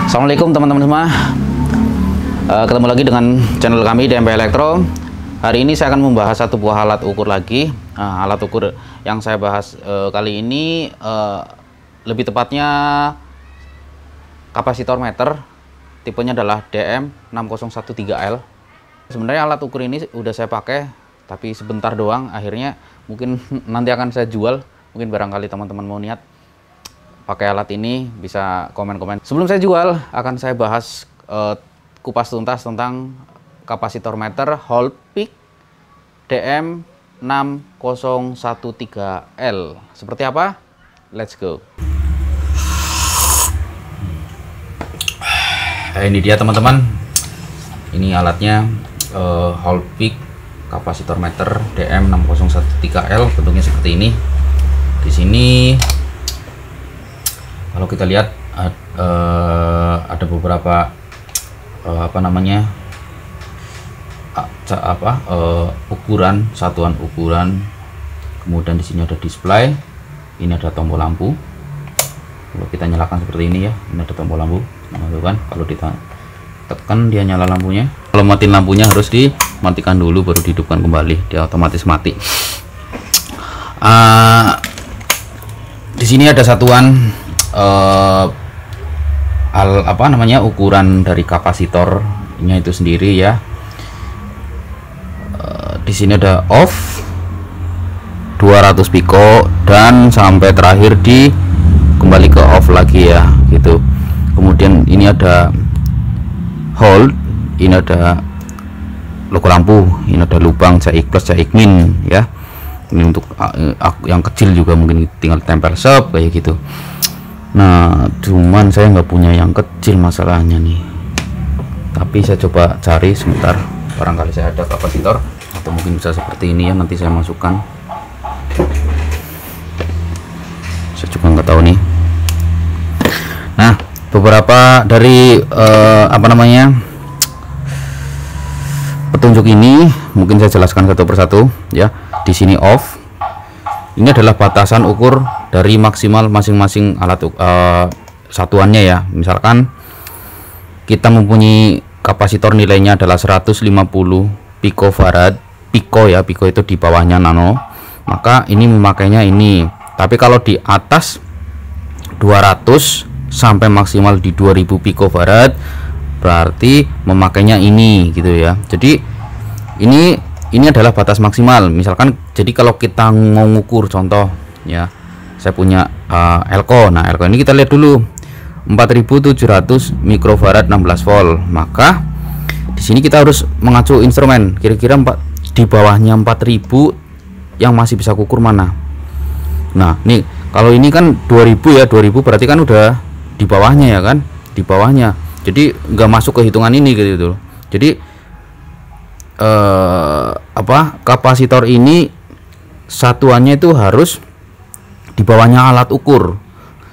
Assalamualaikum teman-teman semua. Ketemu lagi dengan channel kami DMP Elektro. Hari ini saya akan membahas satu buah alat ukur lagi. Alat ukur yang saya bahas kali ini lebih tepatnya kapasitor meter. Tipenya adalah DM6013L. Sebenarnya alat ukur ini udah saya pakai, tapi sebentar doang. Akhirnya mungkin nanti akan saya jual. Mungkin barangkali teman-teman mau niat pakai alat ini, bisa komen-komen. Sebelum saya jual, akan saya bahas kupas tuntas tentang kapasitor meter Holpeak DM6013L. Seperti apa? Let's go. Ini dia teman-teman. Ini alatnya Holpeak kapasitor meter DM6013L. Bentuknya seperti ini. Di sini kalau kita lihat ada beberapa ukuran, satuan ukuran. Kemudian di sini ada display, ini ada tombol lampu. Kalau kita nyalakan seperti ini ya, ini ada tombol lampu. Nah, kan kalau ditekan dia nyala lampunya. Kalau matiin lampunya harus dimatikan dulu baru dihidupkan kembali, dia otomatis mati. Di sini ada satuan ukuran dari kapasitornya itu sendiri ya. Di sini ada off 200 pico dan sampai terakhir kembali ke off lagi ya gitu. Kemudian ini ada hold, ini ada logo lampu, ini ada lubang CX plus CX min ya. Ini untuk yang kecil juga mungkin tinggal tempel sub kayak gitu. Nah, cuman saya nggak punya yang kecil masalahnya nih. Tapi saya coba cari sebentar, barangkali saya ada kapasitor atau mungkin bisa seperti ini ya, nanti saya masukkan. Saya juga nggak tahu nih. Nah, beberapa dari petunjuk ini mungkin saya jelaskan satu persatu ya. Di sini off, ini adalah batasan ukur dari maksimal masing-masing alat satuannya ya. Misalkan kita mempunyai kapasitor nilainya adalah 150 picofarad, pico ya, pico itu di bawahnya nano, maka ini memakainya ini. Tapi kalau di atas 200 sampai maksimal di 2000 picofarad berarti memakainya ini gitu ya. Jadi ini adalah batas maksimal. Misalkan jadi kalau kita mau ngukur contoh ya, saya punya elko. Nah, elko ini kita lihat dulu 4700 mikrofarad 16 volt. Maka di sini kita harus mengacu instrumen kira-kira di bawahnya 4000 yang masih bisa kukur mana. Nah, nih kalau ini kan 2000 ya, 2000 berarti kan udah di bawahnya ya kan, di bawahnya. Jadi nggak masuk ke hitungan ini gitu. Jadi kapasitor ini satuannya itu harus di bawahnya alat ukur.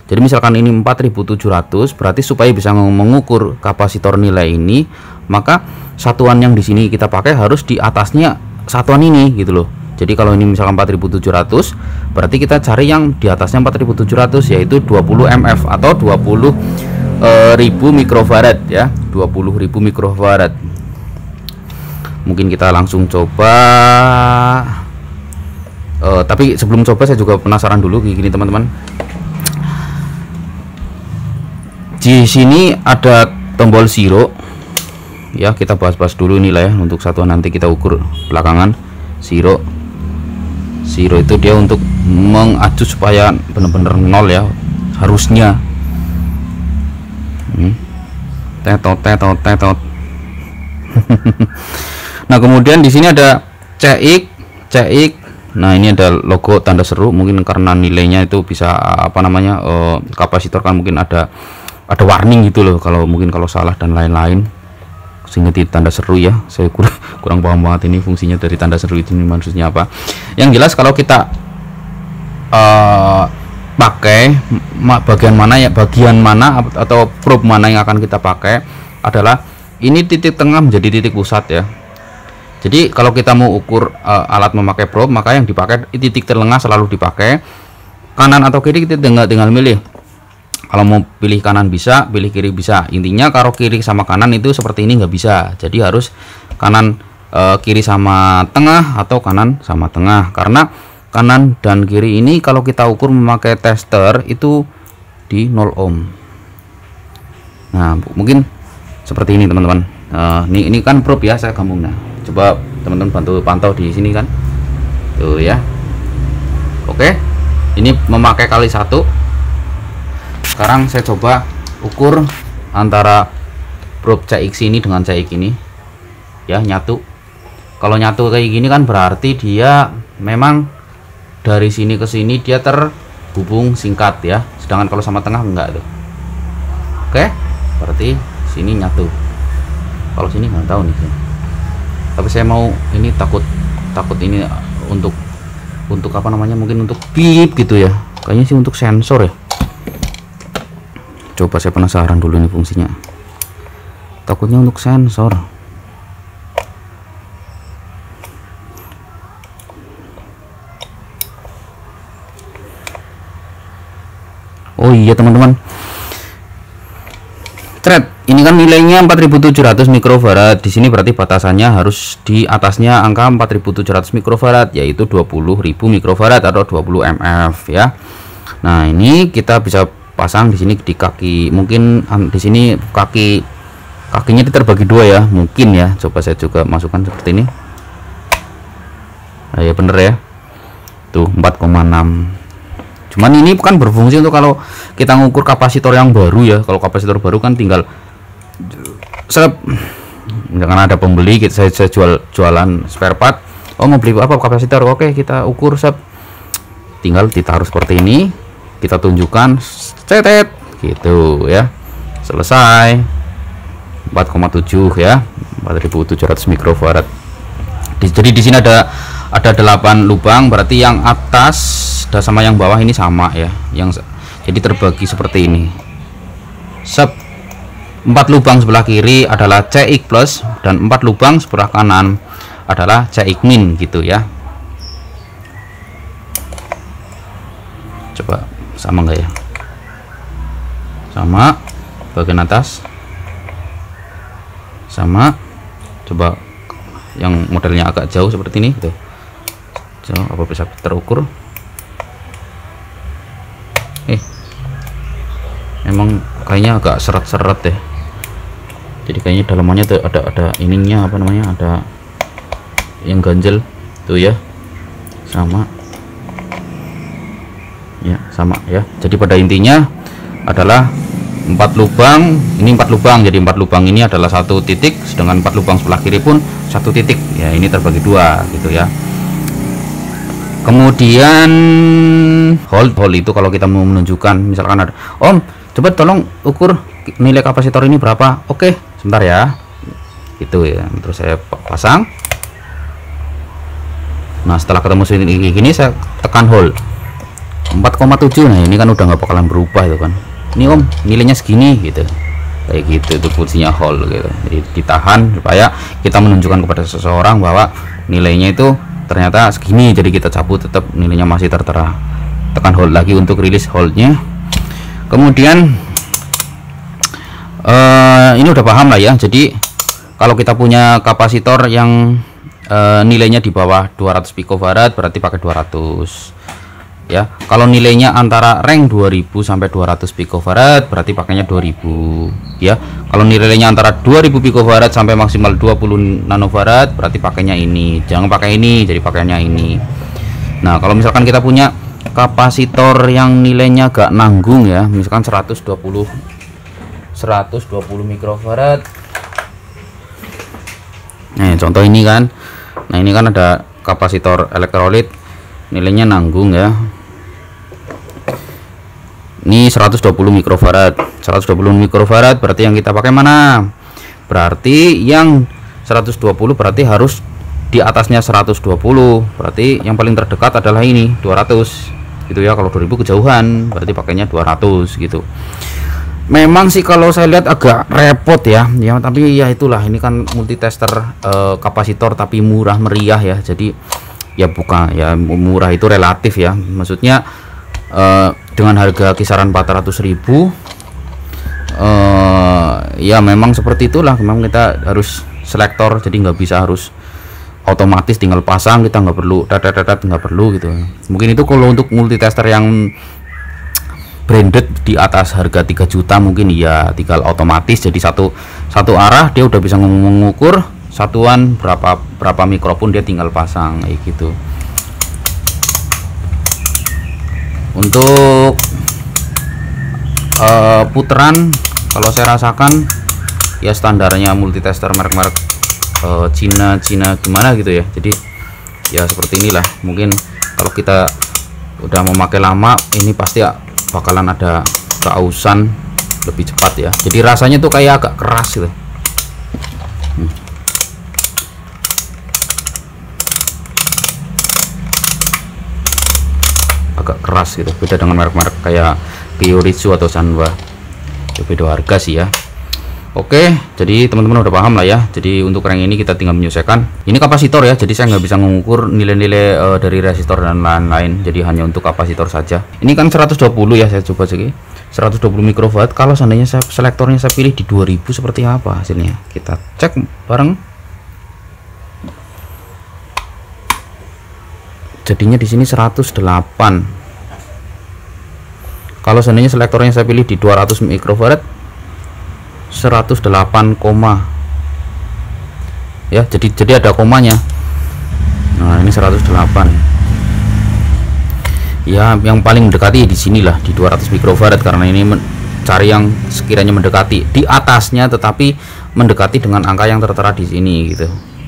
Jadi misalkan ini 4700, berarti supaya bisa mengukur kapasitor nilai ini, maka satuan yang di sini kita pakai harus di atasnya satuan ini gitu loh. Jadi kalau ini misalkan 4700, berarti kita cari yang di atasnya 4700, yaitu 20 mF atau 20.000 mikrofarad ya, 20.000 mikrofarad. Mungkin kita langsung coba. Tapi sebelum coba saya juga penasaran dulu gini teman-teman. Di sini ada tombol zero ya, kita bahas-bahas dulu nilai ya, untuk satuan nanti kita ukur belakangan. Zero itu dia untuk mengacu supaya benar-benar nol ya, harusnya. Tetot. Nah, kemudian di sini ada CX. Nah, ini ada logo tanda seru, mungkin karena nilainya itu bisa kapasitor kan mungkin ada warning gitu loh, kalau salah dan lain-lain, sehingga di tanda seru ya. Saya kurang paham banget ini fungsinya dari tanda seru itu, ini maksudnya apa. Yang jelas kalau kita pakai bagian mana atau probe mana yang akan kita pakai adalah ini titik tengah menjadi titik pusat ya. Jadi kalau kita mau ukur alat memakai probe, maka yang dipakai titik tengah selalu dipakai. Kanan atau kiri kita tinggal milih. Kalau mau pilih kanan bisa, pilih kiri bisa. Intinya kalau kiri sama kanan itu seperti ini nggak bisa. Jadi harus kanan kiri sama tengah atau kanan sama tengah. Karena kanan dan kiri ini kalau kita ukur memakai tester itu di 0 ohm. Nah, mungkin seperti ini teman-teman. Ini kan probe ya, saya gabung. Nah, coba teman-teman bantu pantau di sini kan. Tuh ya. Oke. Ini memakai kali 1. Sekarang saya coba ukur antara probe CX ini dengan CX ini ya, nyatu. Kalau nyatu kayak gini kan berarti dia memang dari sini ke sini dia terhubung singkat ya, sedangkan kalau sama tengah enggak tuh. Oke, berarti sini nyatu. Kalau sini nggak tahu nih, tapi saya mau ini takut ini untuk apa namanya, mungkin untuk bip gitu ya, kayaknya sih untuk sensor ya. Coba saya penasaran dulu ini fungsinya, takutnya untuk sensor. Oh iya teman-teman, thread ini kan nilainya 4700 mikrofarad. Di sini berarti batasannya harus di atasnya angka 4700 mikrofarad, yaitu 20.000 mikrofarad atau 20 mF ya. Nah, ini kita bisa pasang di sini di kaki, mungkin di sini kakinya terbagi 2 ya, mungkin ya. Coba saya juga masukkan seperti ini. Nah, ya bener ya, tuh 4,6. Cuman ini bukan berfungsi untuk kalau kita ngukur kapasitor yang baru ya. Kalau kapasitor baru kan tinggal jangan ada pembeli, saya jualan spare part. Oh, mau beli apa kapasitor, oke kita ukur, tinggal ditaruh seperti ini, kita tunjukkan cetet gitu ya, selesai. 4,7 ya, 4700 mikrofarad. Jadi di sini ada 8 lubang, berarti yang atas sama yang bawah ini sama ya, jadi terbagi seperti ini. 4 lubang sebelah kiri adalah CX plus dan 4 lubang sebelah kanan adalah CX min gitu ya. Coba sama enggak ya? Sama. Bagian atas sama. Coba yang modelnya agak jauh seperti ini tuh. Jauh apa bisa terukur? Emang kayaknya agak seret-seret deh. Jadi kayaknya dalamannya tuh ada ininya, apa namanya, ada yang ganjel tuh ya. Sama ya, sama ya. Jadi pada intinya adalah 4 lubang, ini 4 lubang, jadi 4 lubang ini adalah 1 titik, sedangkan 4 lubang sebelah kiri pun 1 titik ya, ini terbagi 2 gitu ya. Kemudian hole itu kalau kita mau menunjukkan, misalkan ada, Om coba tolong ukur nilai kapasitor ini berapa. Oke, sebentar ya, itu ya. Terus saya pasang. Nah, setelah ketemu sini gini, saya tekan hole 4,7. Nah, ini kan udah nggak bakalan berubah itu kan. Ini Om nilainya segini gitu, kayak gitu. Itu fungsinya hole gitu. Jadi ditahan supaya kita menunjukkan kepada seseorang bahwa nilainya itu ternyata segini, jadi kita cabut tetap nilainya masih tertera. Tekan hold lagi untuk rilis holdnya. Kemudian ini udah paham lah ya. Jadi kalau kita punya kapasitor yang nilainya di bawah 200 picofarad berarti pakai 200 ya. Kalau nilainya antara rank 2000 sampai 200 picofarad berarti pakainya 2000 ya. Kalau nilainya antara 2000 picofarad sampai maksimal 20 nanofarad berarti pakainya ini. Jangan pakai ini, jadi pakainya ini. Nah, kalau misalkan kita punya kapasitor yang nilainya gak nanggung ya, misalkan 120 mikrofarad. Nah, contoh ini kan. Nah, ini kan ada kapasitor elektrolit nilainya nanggung ya. Ini 120 mikrofarad. 120 mikrofarad berarti yang kita pakai mana? Berarti yang 120 berarti harus di atasnya 120. Berarti yang paling terdekat adalah ini 200 gitu ya. Kalau 2000 kejauhan berarti pakainya 200 gitu. Memang sih kalau saya lihat agak repot ya, tapi ya itulah, ini kan multitester kapasitor tapi murah meriah ya. Jadi ya bukan ya, murah itu relatif ya. Maksudnya dengan harga kisaran 400.000. Ya memang seperti itulah, memang kita harus selektor, jadi nggak bisa harus otomatis tinggal pasang, kita nggak perlu nggak perlu gitu. Mungkin itu kalau untuk multitester yang branded di atas harga 3 juta mungkin ya tinggal otomatis, jadi satu arah dia udah bisa mengukur satuan berapa mikro pun dia tinggal pasang kayak gitu. Untuk putaran kalau saya rasakan ya standarnya multitester merek-merek Cina gimana gitu ya, jadi ya seperti inilah. Mungkin kalau kita udah memakai lama ini pasti bakalan ada keausan lebih cepat ya, jadi rasanya tuh kayak agak keras gitu. Agak keras gitu, beda dengan merek-merek kayak Kyoritsu atau Sanwa, beda harga sih ya. Oke, jadi teman-teman udah paham lah ya. Jadi untuk crank ini kita tinggal menyesuaikan. Ini kapasitor ya, jadi saya nggak bisa mengukur nilai-nilai dari resistor dan lain-lain. Jadi hanya untuk kapasitor saja. Ini kan 120 ya, saya coba sih 120 mikrowatt. Kalau seandainya selektornya saya pilih di 2000 seperti apa hasilnya? Kita cek bareng. Jadinya di sini 108. Kalau seandainya selektornya saya pilih di 200 mikrofarad 108, ya, jadi ada komanya. Nah, ini 108. Ya, yang paling mendekati di sinilah di 200 mikrofarad karena ini cari yang sekiranya mendekati di atasnya tetapi mendekati dengan angka yang tertera di sini gitu.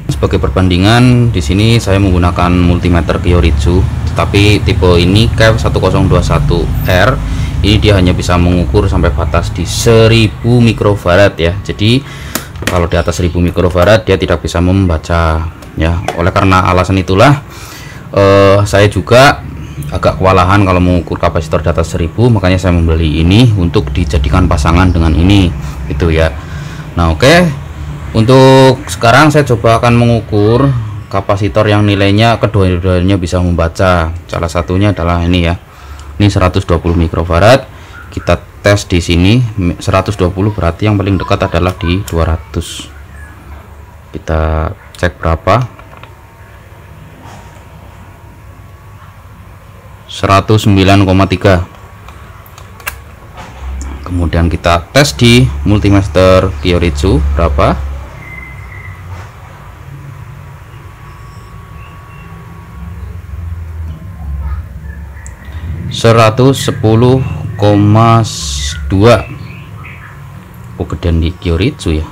Sebagai perbandingan di sini saya menggunakan multimeter Kyoritsu, tetapi tipe ini CAV 1021R. Ini dia hanya bisa mengukur sampai batas di 1000 mikrofarad ya. Jadi kalau di atas 1000 mikrofarad dia tidak bisa membaca ya. Oleh karena alasan itulah saya juga agak kewalahan kalau mengukur kapasitor di atas 1000, makanya saya membeli ini untuk dijadikan pasangan dengan ini gitu ya. Nah, oke. Untuk sekarang saya coba akan mengukur kapasitor yang nilainya kedua-duanya bisa membaca. Salah satunya adalah ini ya. Ini 120 mikrofarad. Kita tes di sini 120, berarti yang paling dekat adalah di 200. Kita cek berapa. 109,3. Kemudian kita tes di multimeter Kyoritsu berapa. 110,2. Oh, gedean di Kyoritsu ya.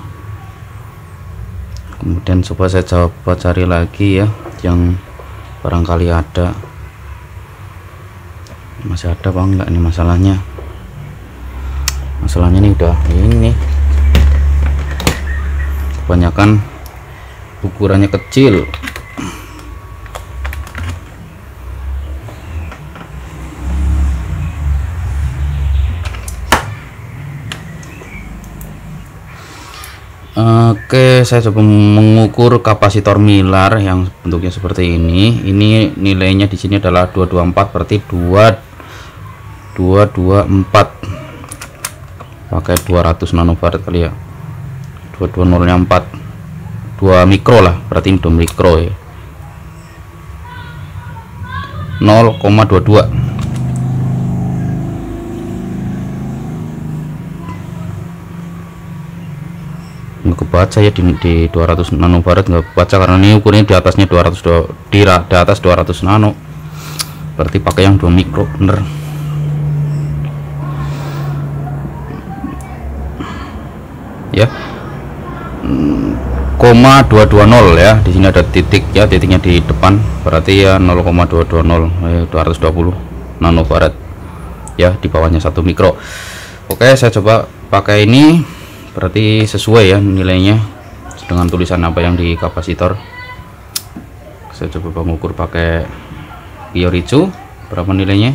Kemudian coba saya coba cari lagi ya yang barangkali ada. Masih ada apa enggak nih masalahnya? Masalahnya ini udah ini kebanyakan ukurannya kecil. Oke, saya coba mengukur kapasitor Milar yang bentuknya seperti ini. Ini nilainya di sini adalah 224, berarti 224 pakai 200 nanofarad kali ya. 220 nya 4, 2 mikro lah, berarti ini 2 mikro ya. 0,22. Nggak kebaca ya di 200 nanofarad, nggak kebaca karena ini ukurnya di atasnya 200 di atas 200 nano, berarti pakai yang 2 mikro bener. Ya, 0,220 ya, di sini ada titik ya, titiknya di depan, berarti ya 0,220 220 nanofarad ya, di bawahnya 1 mikro. Oke, saya coba pakai ini, berarti sesuai ya nilainya dengan tulisan apa yang di kapasitor. Saya coba mengukur pakai Kyoritsu, berapa nilainya?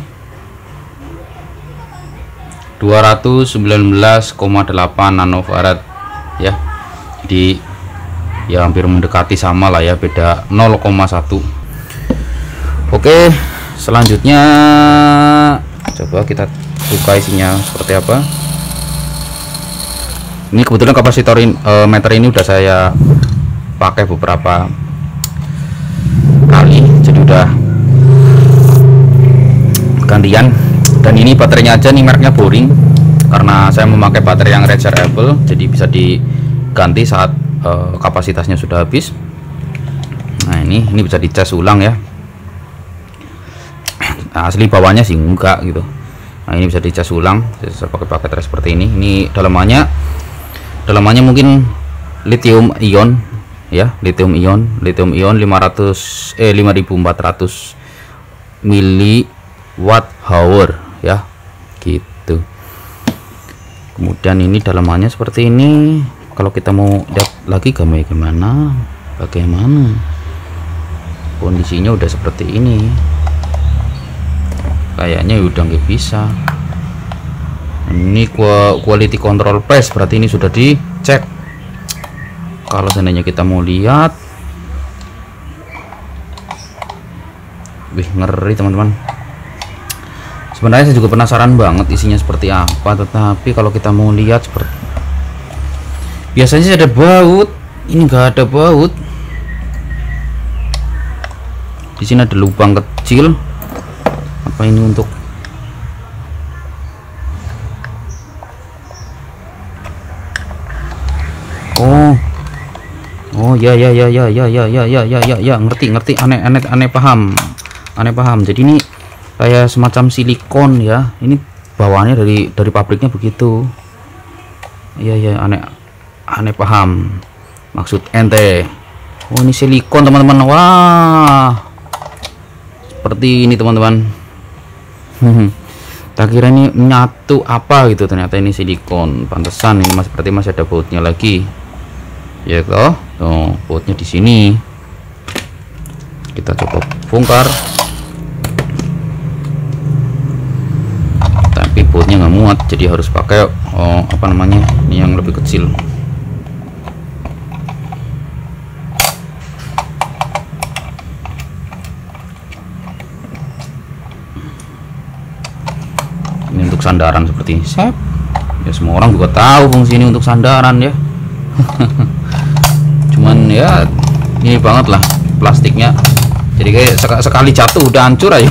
219,8 nanofarad ya, jadi ya hampir mendekati sama lah ya, beda 0,1. Oke, selanjutnya Coba kita buka isinya seperti apa. Ini kebetulan kapasitor meter ini udah saya pakai beberapa kali, jadi udah gantian. Dan ini baterainya aja nih, mereknya Boring, karena saya memakai baterai yang rechargeable, jadi bisa diganti saat kapasitasnya sudah habis. Nah ini bisa dicas ulang ya. Nah, asli bawahnya sih enggak gitu. Nah ini bisa dicas ulang. Saya pakai baterai seperti ini. Ini dalamannya mungkin lithium ion ya, lithium ion 5400 miliwatt hour ya, gitu. Kemudian ini dalamannya seperti ini. Kalau kita mau lihat lagi bagaimana kondisinya udah seperti ini, kayaknya udah nggak bisa. Ini quality control press, berarti ini sudah dicek. Kalau seandainya kita mau lihat, wih ngeri teman-teman. Sebenarnya saya juga penasaran banget isinya seperti apa, tetapi kalau kita mau lihat seperti biasanya sih ada baut, ini enggak ada baut. Di sini ada lubang kecil. Apa ini untuk oh ya ngerti aneh paham. Jadi ini kayak semacam silikon ya, ini bawaannya dari pabriknya begitu. Iya aneh paham maksud ente. Oh ini silikon teman-teman. Wah seperti ini teman-teman. Tak kira ini nyatu apa gitu, ternyata ini silikon. Pantesan ini berarti masih ada bautnya lagi ya toh. Tuh bautnya di sini. Kita coba bongkar, tapi bautnya nggak muat, jadi harus pakai apa namanya, ini yang lebih kecil. Ini untuk sandaran seperti ini. Ya semua orang juga tahu fungsi ini untuk sandaran ya. Cuman ya ini banget lah plastiknya, jadi kayak sekali jatuh udah hancur aja,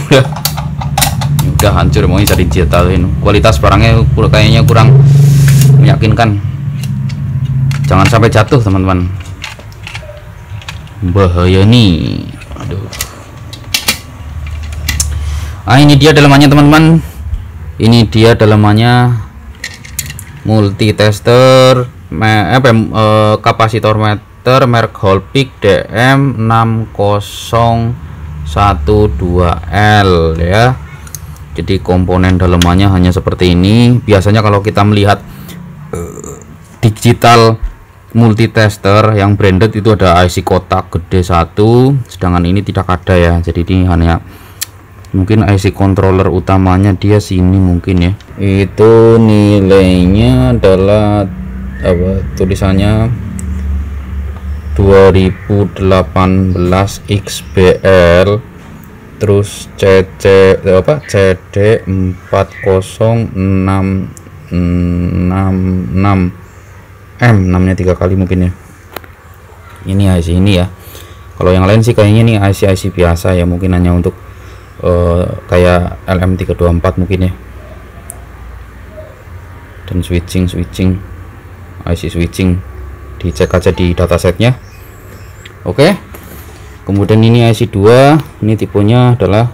udah hancur. Mau bisa dijatuhin. Kualitas barangnya kayaknya kurang meyakinkan. Jangan sampai jatuh teman-teman, bahaya nih. Aduh. Ini dia dalamannya teman-teman. Ini dia dalamannya, multitester kapasitor meter merek Holpic DM6012L ya. Jadi komponen dalamannya hanya seperti ini. Biasanya kalau kita melihat digital multitester yang branded itu ada IC kotak gede satu, sedangkan ini tidak ada ya. Jadi ini hanya mungkin IC controller utamanya dia sini mungkin ya. Itu nilainya adalah apa, tulisannya 2018 XBL, terus CD 40666 M, 6 nya 3 kali mungkin ya. Ini IC ini ya. Kalau yang lain sih kayaknya ini IC biasa ya, mungkin hanya untuk kayak LM324 mungkin ya. Dan switching IC switching dicek aja di datasetnya. Oke. Kemudian ini IC 2, ini tipenya adalah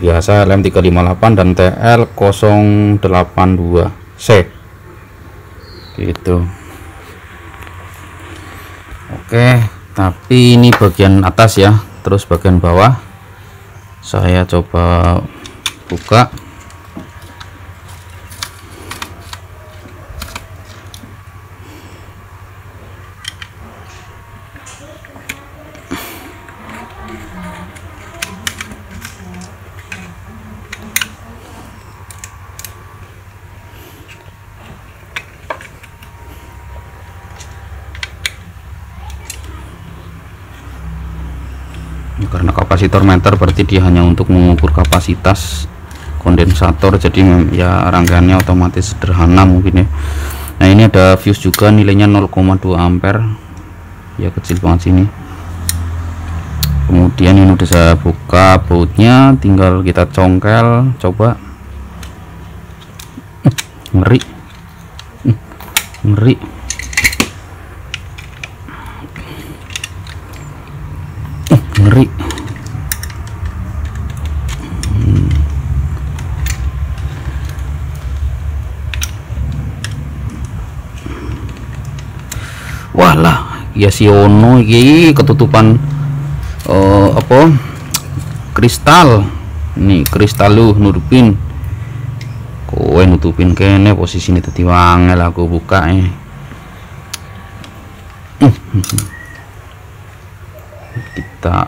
biasa LM358 dan TL082C gitu. Oke, tapi ini bagian atas ya. Terus bagian bawah saya coba buka. Karena kapasitor meter, berarti dia hanya untuk mengukur kapasitas kondensator, jadi ya rangkaiannya otomatis sederhana mungkin ya. Nah ini ada fuse juga, nilainya 0,2 ampere ya, kecil banget sini. Kemudian ini udah saya buka bautnya, tinggal kita congkel, coba. Ngeri, ngeri. Ngeri. Walah, ya si ono iki ketutupan apa kristal. Ini kristal lu nutupin. Kowe nutupin kene posisine dadi wangel aku buka Kita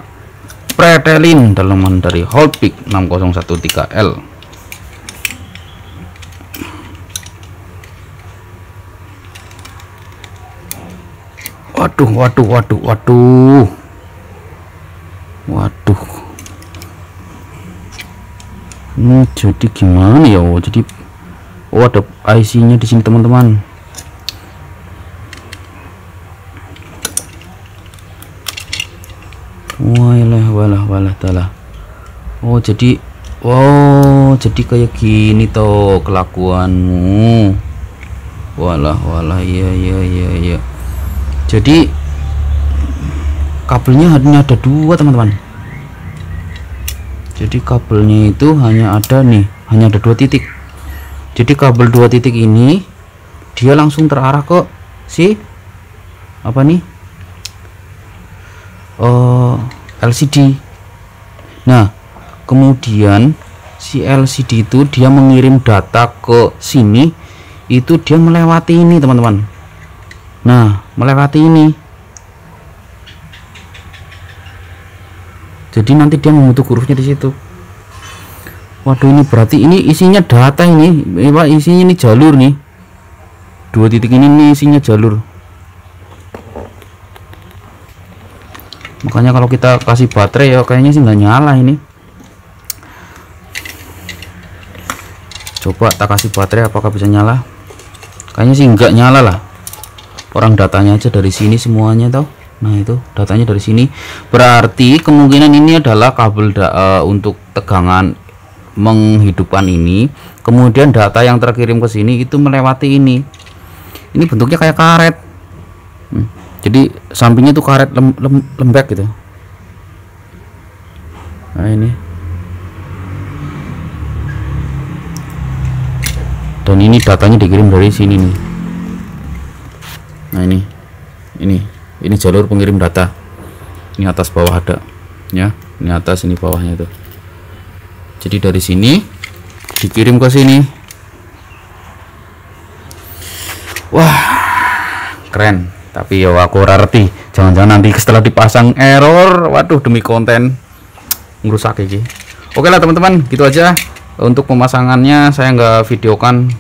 pretelin daleman dari Holtpick 6013L. Waduh. Ini jadi gimana ya? Jadi ada IC-nya di sini teman-teman. Walah talah. Jadi kayak gini toh kelakuanmu. Walah iya. Jadi kabelnya hanya ada 2 teman-teman. Jadi kabelnya itu hanya ada 2 titik. Jadi kabel 2 titik ini dia langsung terarah ke si apa nih, LCD. Nah kemudian si LCD itu dia mengirim data ke sini, itu dia melewati ini teman-teman. Nah melewati ini, jadi nanti dia membentuk hurufnya di situ. Waduh, ini berarti ini isinya data ini, isinya ini jalur nih. 2 titik ini nih isinya jalur. Makanya kalau kita kasih baterai ya kayaknya sih nggak nyala ini. Coba tak kasih baterai apakah bisa nyala? Kayaknya sih nggak nyala lah. Orang datanya aja dari sini semuanya tau. Nah itu datanya dari sini, berarti kemungkinan ini adalah kabel untuk tegangan menghidupkan ini. Kemudian data yang terkirim ke sini itu melewati ini. Ini bentuknya kayak karet. Jadi sampingnya tuh karet lembek gitu. Nah ini. Dan ini datanya dikirim dari sini nih. Nah ini jalur pengirim data. Ini atas bawah ada ya, ini atas ini bawahnya tuh. Jadi dari sini dikirim ke sini. Wah keren, tapi ya aku rarti jangan-jangan nanti setelah dipasang error. Waduh, demi konten ngerusak ini. Oke lah teman-teman, gitu aja untuk pemasangannya. Saya nggak videokan,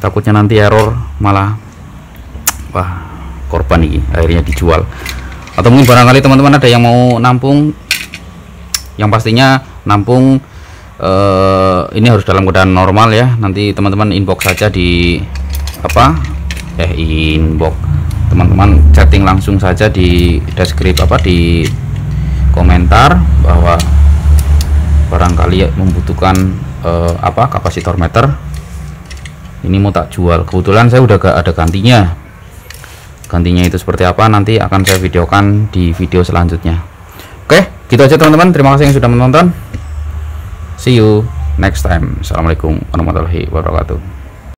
takutnya nanti error, malah wah korban ini akhirnya dijual. Atau mungkin barangkali teman-teman ada yang mau nampung, yang pastinya nampung ini harus dalam keadaan normal ya. Nanti teman-teman inbox saja di inbox, teman-teman chatting langsung saja di deskripsi di komentar bahwa barangkali membutuhkan kapasitor meter ini mau tak jual. Kebetulan saya udah gak ada gantinya. Gantinya itu seperti apa nanti akan saya videokan di video selanjutnya. Oke, gitu aja teman-teman. Terima kasih yang sudah menonton. See you next time. Assalamualaikum warahmatullahi wabarakatuh.